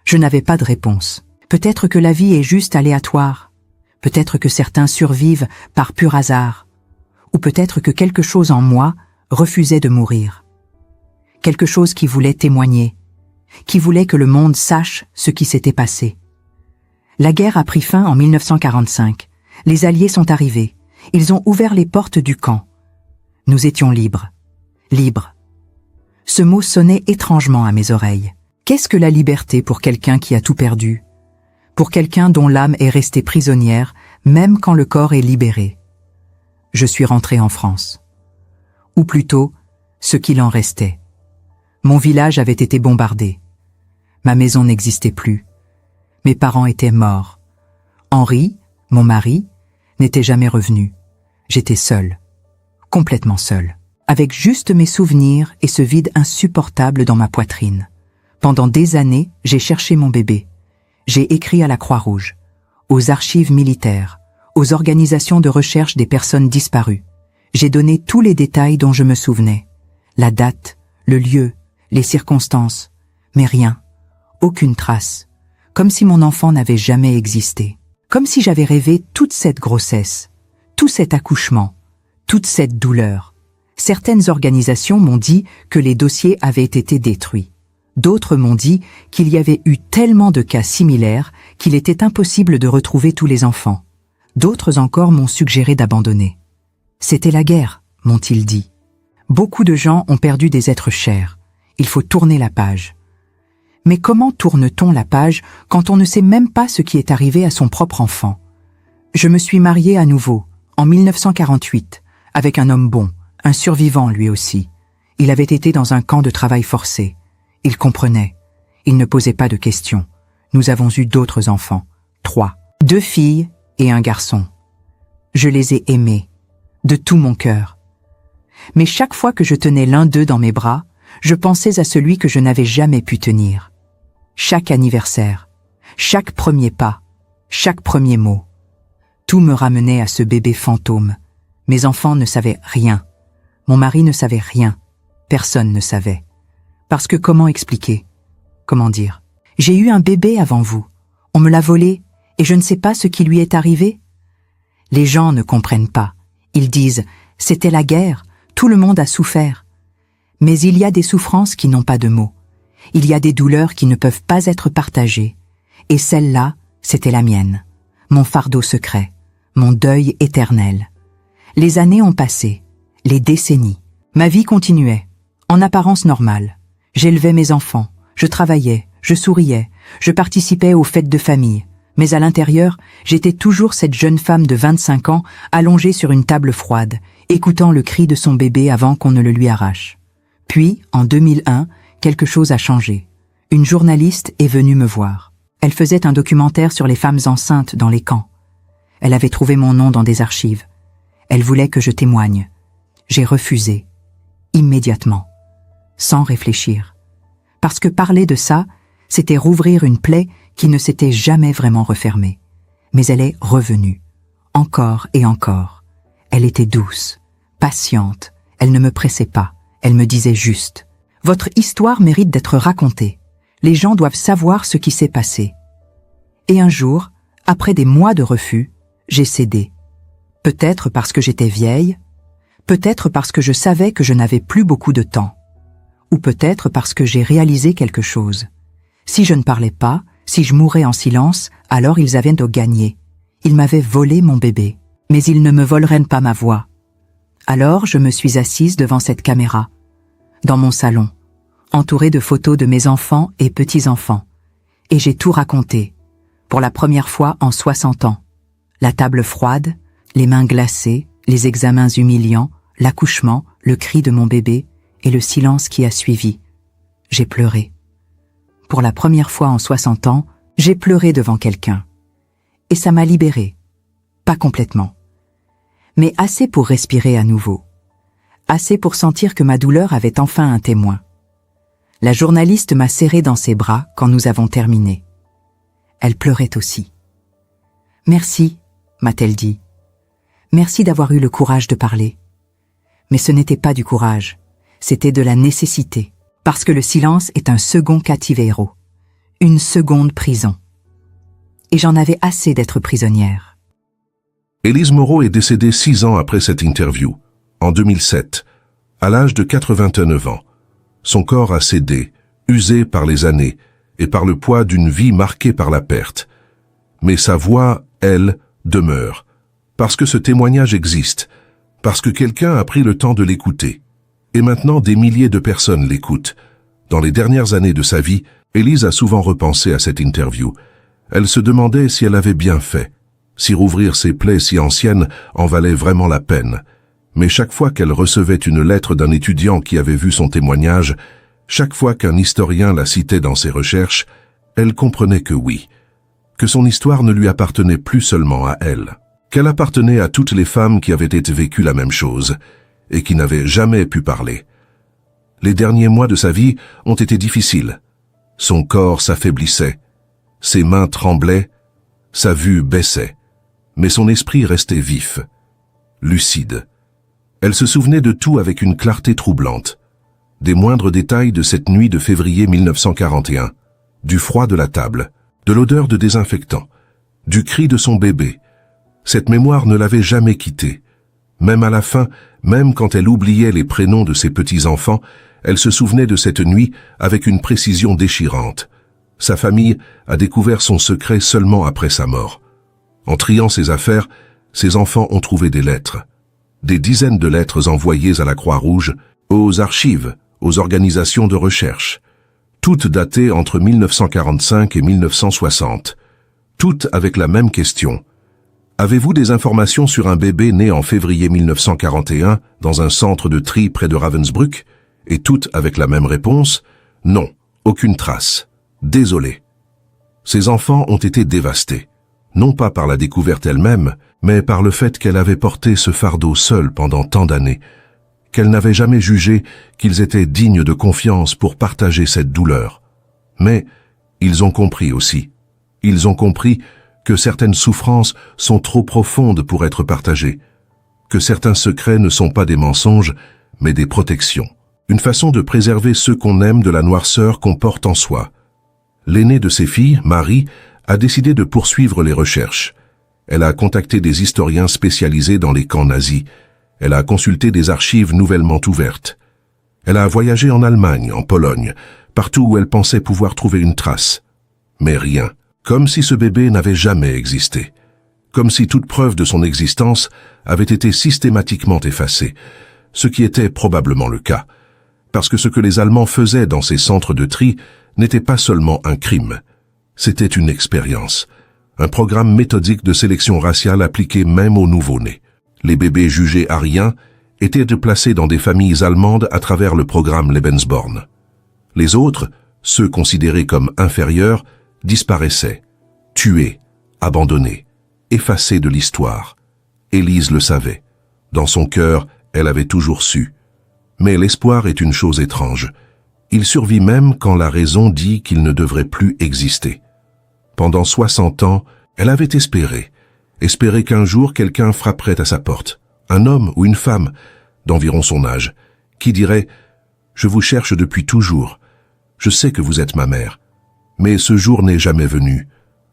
Je n'avais pas de réponse. Peut-être que la vie est juste aléatoire. Peut-être que certains survivent par pur hasard. Ou peut-être que quelque chose en moi refusait de mourir. Quelque chose qui voulait témoigner, qui voulait que le monde sache ce qui s'était passé. La guerre a pris fin en 1945. Les Alliés sont arrivés. Ils ont ouvert les portes du camp. Nous étions libres. Libres. Ce mot sonnait étrangement à mes oreilles. Qu'est-ce que la liberté pour quelqu'un qui a tout perdu? Pour quelqu'un dont l'âme est restée prisonnière, même quand le corps est libéré? Je suis rentré en France. Ou plutôt, ce qu'il en restait. Mon village avait été bombardé. Ma maison n'existait plus. Mes parents étaient morts. Henri, mon mari, n'était jamais revenu. J'étais seul. Complètement seul. Avec juste mes souvenirs et ce vide insupportable dans ma poitrine. Pendant des années, j'ai cherché mon bébé. J'ai écrit à la Croix-Rouge, aux archives militaires, aux organisations de recherche des personnes disparues. J'ai donné tous les détails dont je me souvenais. La date, le lieu, les circonstances, mais rien, aucune trace. Comme si mon enfant n'avait jamais existé. Comme si j'avais rêvé toute cette grossesse, tout cet accouchement, toute cette douleur. Certaines organisations m'ont dit que les dossiers avaient été détruits. D'autres m'ont dit qu'il y avait eu tellement de cas similaires qu'il était impossible de retrouver tous les enfants. D'autres encore m'ont suggéré d'abandonner. C'était la guerre, m'ont-ils dit. Beaucoup de gens ont perdu des êtres chers. Il faut tourner la page. Mais comment tourne-t-on la page quand on ne sait même pas ce qui est arrivé à son propre enfant? Je me suis mariée à nouveau, en 1948, avec un homme bon, un survivant lui aussi. Il avait été dans un camp de travail forcé. Il comprenait. Il ne posait pas de questions. Nous avons eu d'autres enfants. 3. 2 filles et un garçon. Je les ai aimés, de tout mon cœur. Mais chaque fois que je tenais l'un d'eux dans mes bras, je pensais à celui que je n'avais jamais pu tenir. Chaque anniversaire, chaque premier pas, chaque premier mot. Tout me ramenait à ce bébé fantôme. Mes enfants ne savaient rien. Mon mari ne savait rien. Personne ne savait. Parce que comment expliquer? Comment dire? J'ai eu un bébé avant vous. On me l'a volé et je ne sais pas ce qui lui est arrivé. Les gens ne comprennent pas. Ils disent « c'était la guerre, tout le monde a souffert ». Mais il y a des souffrances qui n'ont pas de mots. Il y a des douleurs qui ne peuvent pas être partagées. Et celle-là, c'était la mienne. Mon fardeau secret, mon deuil éternel. Les années ont passé. les décennies. Ma vie continuait, en apparence normale. J'élevais mes enfants, je travaillais, je souriais, je participais aux fêtes de famille. Mais à l'intérieur, j'étais toujours cette jeune femme de 25 ans, allongée sur une table froide, écoutant le cri de son bébé avant qu'on ne le lui arrache. Puis, en 2001, quelque chose a changé. Une journaliste est venue me voir. Elle faisait un documentaire sur les femmes enceintes dans les camps. Elle avait trouvé mon nom dans des archives. Elle voulait que je témoigne. J'ai refusé, immédiatement, sans réfléchir. Parce que parler de ça, c'était rouvrir une plaie qui ne s'était jamais vraiment refermée. Mais elle est revenue, encore et encore. Elle était douce, patiente, elle ne me pressait pas, elle me disait juste « Votre histoire mérite d'être racontée. Les gens doivent savoir ce qui s'est passé. » Et un jour, après des mois de refus, j'ai cédé. Peut-être parce que j'étais vieille, peut-être parce que je savais que je n'avais plus beaucoup de temps, ou peut-être parce que j'ai réalisé quelque chose. Si je ne parlais pas, si je mourais en silence, alors ils avaient de gagner. Ils m'avaient volé mon bébé, mais ils ne me voleraient pas ma voix. Alors je me suis assise devant cette caméra, dans mon salon, entourée de photos de mes enfants et petits-enfants, et j'ai tout raconté, pour la première fois en 60 ans. La table froide, les mains glacées, les examens humiliants, l'accouchement, le cri de mon bébé et le silence qui a suivi. J'ai pleuré. Pour la première fois en 60 ans, j'ai pleuré devant quelqu'un. Et ça m'a libérée. Pas complètement. Mais assez pour respirer à nouveau. Assez pour sentir que ma douleur avait enfin un témoin. La journaliste m'a serré dans ses bras quand nous avons terminé. Elle pleurait aussi. « Merci », m'a-t-elle dit. « Merci d'avoir eu le courage de parler. » Mais ce n'était pas du courage, c'était de la nécessité, parce que le silence est un second cativero, une seconde prison. Et j'en avais assez d'être prisonnière. Élise Moreau est décédée 6 ans après cette interview, en 2007, à l'âge de 89 ans. Son corps a cédé, usé par les années et par le poids d'une vie marquée par la perte. Mais sa voix, elle, demeure, parce que ce témoignage existe, parce que quelqu'un a pris le temps de l'écouter. Et maintenant, des milliers de personnes l'écoutent. Dans les dernières années de sa vie, Élise a souvent repensé à cette interview. Elle se demandait si elle avait bien fait, si rouvrir ses plaies si anciennes en valait vraiment la peine. Mais chaque fois qu'elle recevait une lettre d'un étudiant qui avait vu son témoignage, chaque fois qu'un historien la citait dans ses recherches, elle comprenait que oui, que son histoire ne lui appartenait plus seulement à elle, qu'elle appartenait à toutes les femmes qui avaient été vécues la même chose et qui n'avaient jamais pu parler. Les derniers mois de sa vie ont été difficiles. Son corps s'affaiblissait, ses mains tremblaient, sa vue baissait, mais son esprit restait vif, lucide. Elle se souvenait de tout avec une clarté troublante, des moindres détails de cette nuit de février 1941, du froid de la table, de l'odeur de désinfectant, du cri de son bébé. Cette mémoire ne l'avait jamais quittée. Même à la fin, même quand elle oubliait les prénoms de ses petits-enfants, elle se souvenait de cette nuit avec une précision déchirante. Sa famille a découvert son secret seulement après sa mort. En triant ses affaires, ses enfants ont trouvé des lettres. Des dizaines de lettres envoyées à la Croix-Rouge, aux archives, aux organisations de recherche. Toutes datées entre 1945 et 1960. Toutes avec la même question. Avez-vous des informations sur un bébé né en février 1941 dans un centre de tri près de Ravensbrück? Et toutes avec la même réponse, non, aucune trace. Désolé. Ses enfants ont été dévastés, non pas par la découverte elle-même, mais par le fait qu'elle avait porté ce fardeau seule pendant tant d'années, qu'elle n'avait jamais jugé qu'ils étaient dignes de confiance pour partager cette douleur. Mais ils ont compris aussi. Ils ont compris que certaines souffrances sont trop profondes pour être partagées, que certains secrets ne sont pas des mensonges, mais des protections. Une façon de préserver ceux qu'on aime de la noirceur qu'on porte en soi. L'aînée de ses filles, Marie, a décidé de poursuivre les recherches. Elle a contacté des historiens spécialisés dans les camps nazis. Elle a consulté des archives nouvellement ouvertes. Elle a voyagé en Allemagne, en Pologne, partout où elle pensait pouvoir trouver une trace. Mais rien. Comme si ce bébé n'avait jamais existé. Comme si toute preuve de son existence avait été systématiquement effacée. ce qui était probablement le cas, parce que ce que les Allemands faisaient dans ces centres de tri n'était pas seulement un crime, c'était une expérience, un programme méthodique de sélection raciale appliqué même aux nouveau-nés. Les bébés jugés aryens étaient placés dans des familles allemandes à travers le programme Lebensborn. Les autres, ceux considérés comme inférieurs, disparaissaient, tués, abandonnés, effacés de l'histoire. Élise le savait. Dans son cœur, elle avait toujours su. Mais l'espoir est une chose étrange. Il survit même quand la raison dit qu'il ne devrait plus exister. Pendant 60 ans, elle avait espéré qu'un jour quelqu'un frapperait à sa porte, un homme ou une femme d'environ son âge, qui dirait « Je vous cherche depuis toujours, je sais que vous êtes ma mère ». Mais ce jour n'est jamais venu.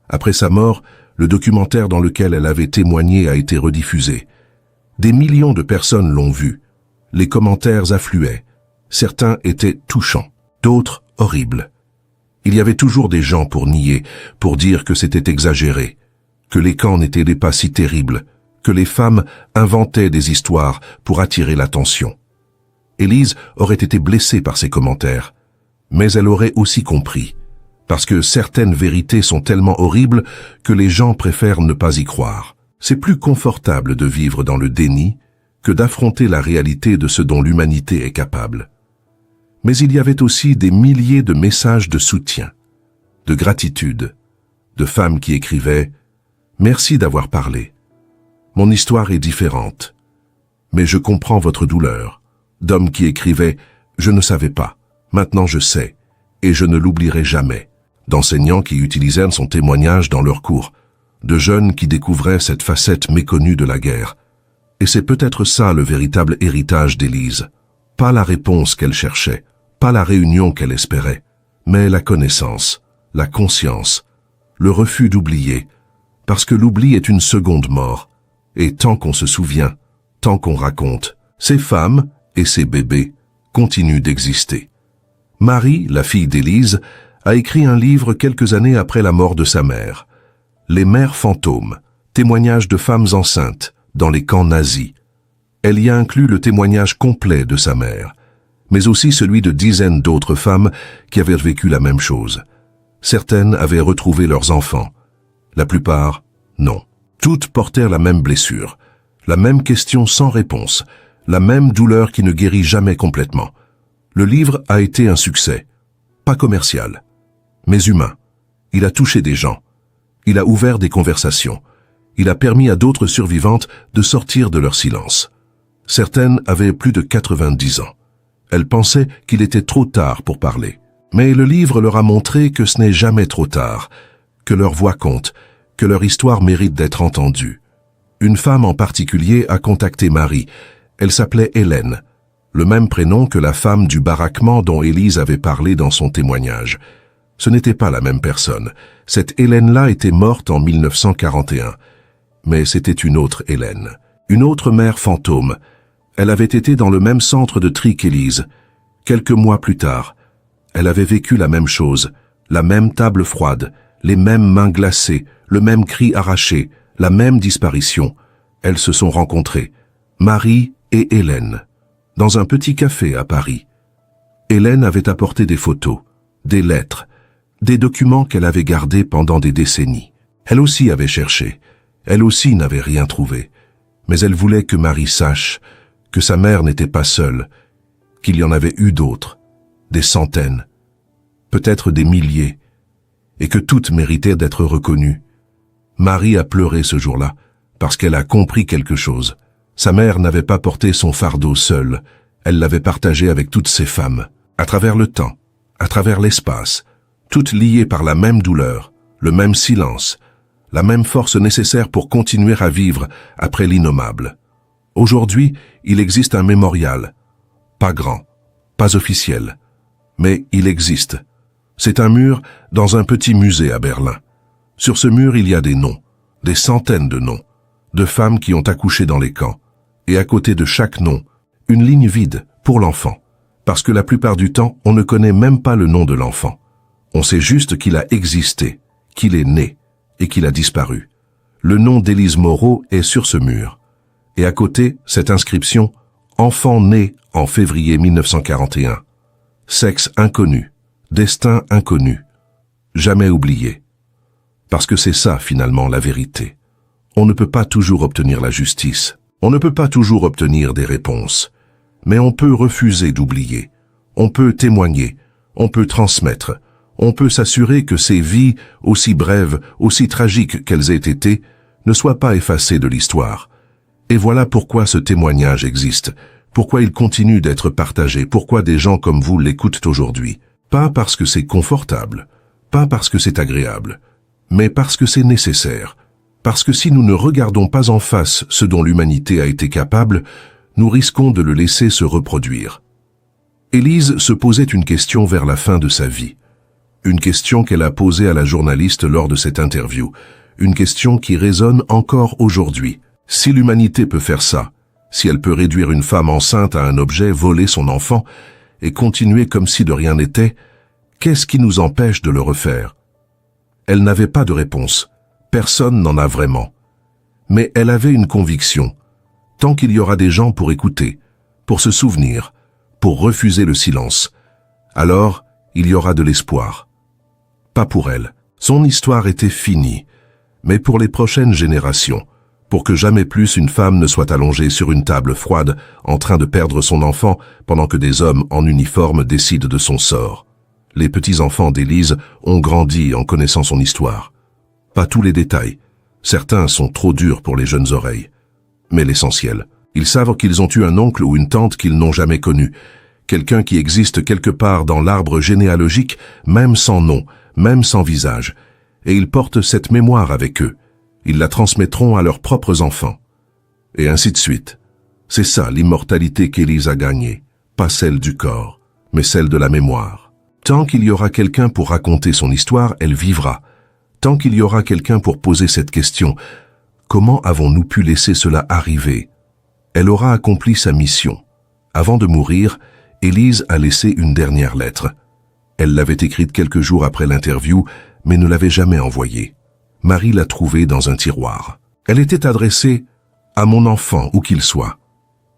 Après sa mort, le documentaire dans lequel elle avait témoigné a été rediffusé. Des millions de personnes l'ont vu. Les commentaires affluaient. Certains étaient touchants, d'autres horribles. Il y avait toujours des gens pour nier, pour dire que c'était exagéré, que les camps n'étaient pas si terribles, que les femmes inventaient des histoires pour attirer l'attention. Élise aurait été blessée par ces commentaires, mais elle aurait aussi compris, parce que certaines vérités sont tellement horribles que les gens préfèrent ne pas y croire. C'est plus confortable de vivre dans le déni que d'affronter la réalité de ce dont l'humanité est capable. Mais il y avait aussi des milliers de messages de soutien, de gratitude, de femmes qui écrivaient « Merci d'avoir parlé. Mon histoire est différente, mais je comprends votre douleur », d'hommes qui écrivaient « Je ne savais pas, maintenant je sais, et je ne l'oublierai jamais », d'enseignants qui utilisaient son témoignage dans leurs cours, de jeunes qui découvraient cette facette méconnue de la guerre. Et c'est peut-être ça le véritable héritage d'Élise. Pas la réponse qu'elle cherchait, pas la réunion qu'elle espérait, mais la connaissance, la conscience, le refus d'oublier, parce que l'oubli est une seconde mort, et tant qu'on se souvient, tant qu'on raconte, ces femmes et ces bébés continuent d'exister. Marie, la fille d'Élise, a écrit un livre quelques années après la mort de sa mère. Les mères fantômes, témoignages de femmes enceintes dans les camps nazis. Elle y a inclus le témoignage complet de sa mère, mais aussi celui de dizaines d'autres femmes qui avaient vécu la même chose. Certaines avaient retrouvé leurs enfants. La plupart, non. Toutes portèrent la même blessure, la même question sans réponse, la même douleur qui ne guérit jamais complètement. Le livre a été un succès, pas commercial, mais humain. Il a touché des gens. Il a ouvert des conversations. Il a permis à d'autres survivantes de sortir de leur silence. Certaines avaient plus de 90 ans. Elles pensaient qu'il était trop tard pour parler. Mais le livre leur a montré que ce n'est jamais trop tard, que leur voix compte, que leur histoire mérite d'être entendue. Une femme en particulier a contacté Marie. Elle s'appelait Hélène, le même prénom que la femme du baraquement dont Élise avait parlé dans son témoignage. Ce n'était pas la même personne. Cette Hélène-là était morte en 1941. Mais c'était une autre Hélène, une autre mère fantôme. Elle avait été dans le même centre de tri qu'Élise. Quelques mois plus tard, elle avait vécu la même chose, la même table froide, les mêmes mains glacées, le même cri arraché, la même disparition. Elles se sont rencontrées, Marie et Hélène, dans un petit café à Paris. Hélène avait apporté des photos, des lettres, des documents qu'elle avait gardés pendant des décennies. Elle aussi avait cherché. Elle aussi n'avait rien trouvé. Mais elle voulait que Marie sache que sa mère n'était pas seule, qu'il y en avait eu d'autres, des centaines, peut-être des milliers, et que toutes méritaient d'être reconnues. Marie a pleuré ce jour-là, parce qu'elle a compris quelque chose. Sa mère n'avait pas porté son fardeau seule, elle l'avait partagé avec toutes ces femmes, à travers le temps, à travers l'espace, toutes liées par la même douleur, le même silence, la même force nécessaire pour continuer à vivre après l'innommable. Aujourd'hui, il existe un mémorial, pas grand, pas officiel, mais il existe. C'est un mur dans un petit musée à Berlin. Sur ce mur, il y a des noms, des centaines de noms, de femmes qui ont accouché dans les camps, et à côté de chaque nom, une ligne vide pour l'enfant, parce que la plupart du temps, on ne connaît même pas le nom de l'enfant. On sait juste qu'il a existé, qu'il est né, et qu'il a disparu. Le nom d'Élise Moreau est sur ce mur. Et à côté, cette inscription, Enfant né en février 1941. Sexe inconnu. Destin inconnu. Jamais oublié. Parce que c'est ça, finalement, la vérité. On ne peut pas toujours obtenir la justice. On ne peut pas toujours obtenir des réponses. Mais on peut refuser d'oublier. On peut témoigner. On peut transmettre. On peut s'assurer que ces vies, aussi brèves, aussi tragiques qu'elles aient été, ne soient pas effacées de l'histoire. Et voilà pourquoi ce témoignage existe, pourquoi il continue d'être partagé, pourquoi des gens comme vous l'écoutent aujourd'hui. Pas parce que c'est confortable, pas parce que c'est agréable, mais parce que c'est nécessaire. Parce que si nous ne regardons pas en face ce dont l'humanité a été capable, nous risquons de le laisser se reproduire. Élise se posait une question vers la fin de sa vie. Une question qu'elle a posée à la journaliste lors de cette interview. Une question qui résonne encore aujourd'hui. Si l'humanité peut faire ça, si elle peut réduire une femme enceinte à un objet, voler son enfant, et continuer comme si de rien n'était, qu'est-ce qui nous empêche de le refaire? Elle n'avait pas de réponse. Personne n'en a vraiment. Mais elle avait une conviction. Tant qu'il y aura des gens pour écouter, pour se souvenir, pour refuser le silence, alors il y aura de l'espoir. Pas pour elle. Son histoire était finie. Mais pour les prochaines générations, pour que jamais plus une femme ne soit allongée sur une table froide en train de perdre son enfant pendant que des hommes en uniforme décident de son sort. Les petits-enfants d'Élise ont grandi en connaissant son histoire. Pas tous les détails. Certains sont trop durs pour les jeunes oreilles. Mais l'essentiel. Ils savent qu'ils ont eu un oncle ou une tante qu'ils n'ont jamais connu. Quelqu'un qui existe quelque part dans l'arbre généalogique, même sans nom, même sans visage. Et ils portent cette mémoire avec eux. Ils la transmettront à leurs propres enfants. Et ainsi de suite. C'est ça l'immortalité qu'Élise a gagnée. Pas celle du corps, mais celle de la mémoire. Tant qu'il y aura quelqu'un pour raconter son histoire, elle vivra. Tant qu'il y aura quelqu'un pour poser cette question, comment avons-nous pu laisser cela arriver? Elle aura accompli sa mission. Avant de mourir, Élise a laissé une dernière lettre. Elle l'avait écrite quelques jours après l'interview, mais ne l'avait jamais envoyée. Marie l'a trouvée dans un tiroir. Elle était adressée à mon enfant, où qu'il soit.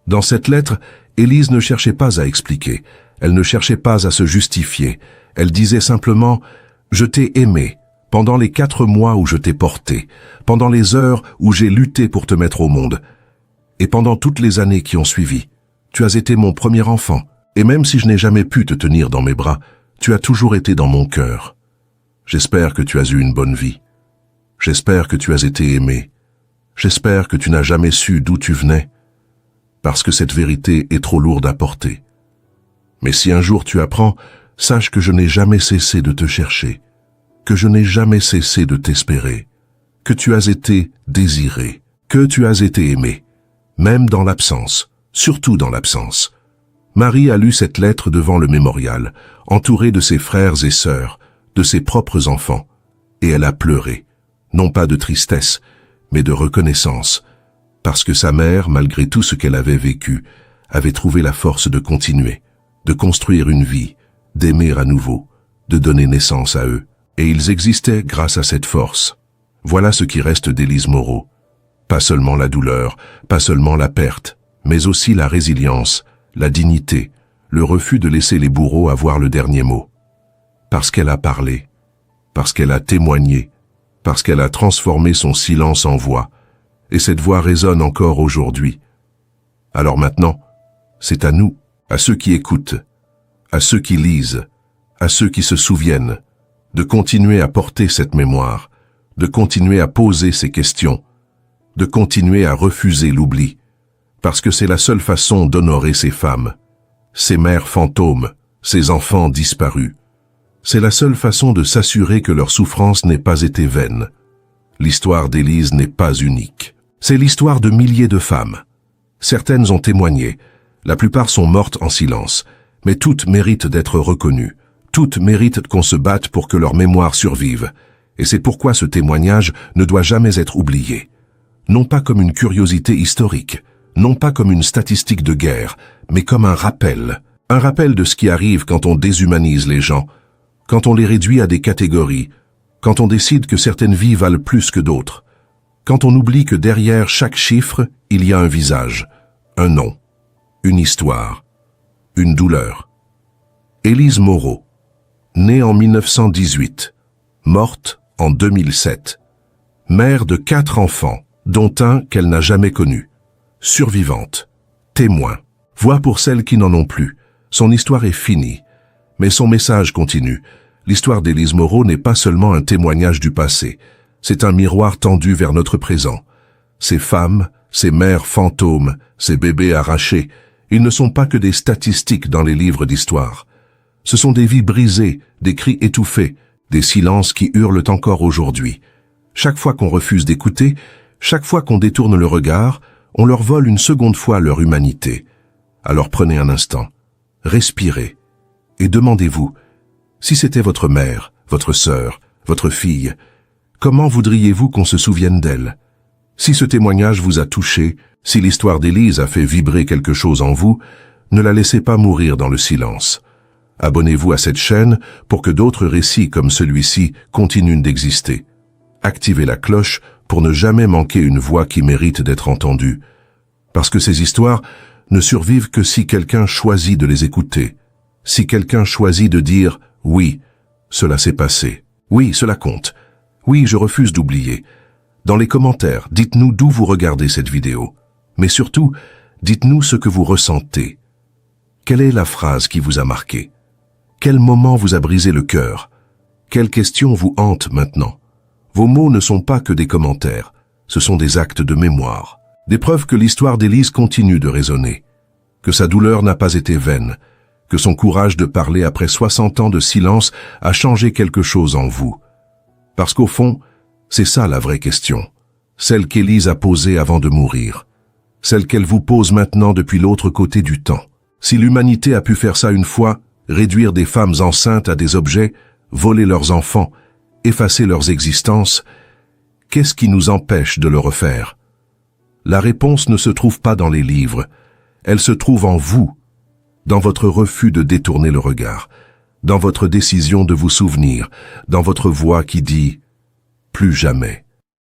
Dans cette lettre, Élise ne cherchait pas à expliquer. Elle ne cherchait pas à se justifier. Elle disait simplement « Je t'ai aimé pendant les 4 mois où je t'ai porté, pendant les heures où j'ai lutté pour te mettre au monde, et pendant toutes les années qui ont suivi. Tu as été mon premier enfant, et même si je n'ai jamais pu te tenir dans mes bras, tu as toujours été dans mon cœur. J'espère que tu as eu une bonne vie. J'espère que tu as été aimé. J'espère que tu n'as jamais su d'où tu venais, parce que cette vérité est trop lourde à porter. Mais si un jour tu apprends, sache que je n'ai jamais cessé de te chercher, que je n'ai jamais cessé de t'espérer, que tu as été désiré, que tu as été aimé, même dans l'absence, surtout dans l'absence. Marie a lu cette lettre devant le mémorial, entourée de ses frères et sœurs, de ses propres enfants, et elle a pleuré, non pas de tristesse, mais de reconnaissance, parce que sa mère, malgré tout ce qu'elle avait vécu, avait trouvé la force de continuer, de construire une vie, d'aimer à nouveau, de donner naissance à eux. Et ils existaient grâce à cette force. Voilà ce qui reste d'Élise Moreau. Pas seulement la douleur, pas seulement la perte, mais aussi la résilience, la dignité, le refus de laisser les bourreaux avoir le dernier mot. Parce qu'elle a parlé, parce qu'elle a témoigné, parce qu'elle a transformé son silence en voix, et cette voix résonne encore aujourd'hui. Alors maintenant, c'est à nous, à ceux qui écoutent, à ceux qui lisent, à ceux qui se souviennent, de continuer à porter cette mémoire, de continuer à poser ces questions, de continuer à refuser l'oubli, parce que c'est la seule façon d'honorer ces femmes, ces mères fantômes, ces enfants disparus. C'est la seule façon de s'assurer que leur souffrance n'ait pas été vaine. L'histoire d'Élise n'est pas unique. C'est l'histoire de milliers de femmes. Certaines ont témoigné, la plupart sont mortes en silence, mais toutes méritent d'être reconnues. Toutes méritent qu'on se batte pour que leur mémoire survive. Et c'est pourquoi ce témoignage ne doit jamais être oublié. Non pas comme une curiosité historique, non pas comme une statistique de guerre, mais comme un rappel. Un rappel de ce qui arrive quand on déshumanise les gens, quand on les réduit à des catégories, quand on décide que certaines vies valent plus que d'autres, quand on oublie que derrière chaque chiffre, il y a un visage, un nom, une histoire, une douleur. Élise Moreau, née en 1918, morte en 2007. Mère de 4 enfants, dont un qu'elle n'a jamais connu. Survivante, témoin, voix pour celles qui n'en ont plus. Son histoire est finie, mais son message continue. L'histoire d'Élise Moreau n'est pas seulement un témoignage du passé, c'est un miroir tendu vers notre présent. Ces femmes, ces mères fantômes, ces bébés arrachés, ils ne sont pas que des statistiques dans les livres d'histoire. Ce sont des vies brisées, des cris étouffés, des silences qui hurlent encore aujourd'hui. Chaque fois qu'on refuse d'écouter, chaque fois qu'on détourne le regard, on leur vole une seconde fois leur humanité. Alors prenez un instant, respirez, et demandez-vous, si c'était votre mère, votre sœur, votre fille, comment voudriez-vous qu'on se souvienne d'elle? Si ce témoignage vous a touché, si l'histoire d'Élise a fait vibrer quelque chose en vous, ne la laissez pas mourir dans le silence. Abonnez-vous à cette chaîne pour que d'autres récits comme celui-ci continuent d'exister. Activez la cloche pour ne jamais manquer une voix qui mérite d'être entendue. Parce que ces histoires ne survivent que si quelqu'un choisit de les écouter. Si quelqu'un choisit de dire « oui, cela s'est passé. Oui, cela compte. Oui, je refuse d'oublier ». Dans les commentaires, dites-nous d'où vous regardez cette vidéo. Mais surtout, dites-nous ce que vous ressentez. Quelle est la phrase qui vous a marqué? Quel moment vous a brisé le cœur? Quelle question vous hante maintenant? Vos mots ne sont pas que des commentaires, ce sont des actes de mémoire. Des preuves que l'histoire d'Élise continue de résonner, que sa douleur n'a pas été vaine, que son courage de parler après 60 ans de silence a changé quelque chose en vous. Parce qu'au fond, c'est ça la vraie question, celle qu'Élise a posée avant de mourir, celle qu'elle vous pose maintenant depuis l'autre côté du temps. Si l'humanité a pu faire ça une fois, réduire des femmes enceintes à des objets, voler leurs enfants, effacer leurs existences, qu'est-ce qui nous empêche de le refaire? La réponse ne se trouve pas dans les livres, elle se trouve en vous, dans votre refus de détourner le regard, dans votre décision de vous souvenir, dans votre voix qui dit « plus jamais ».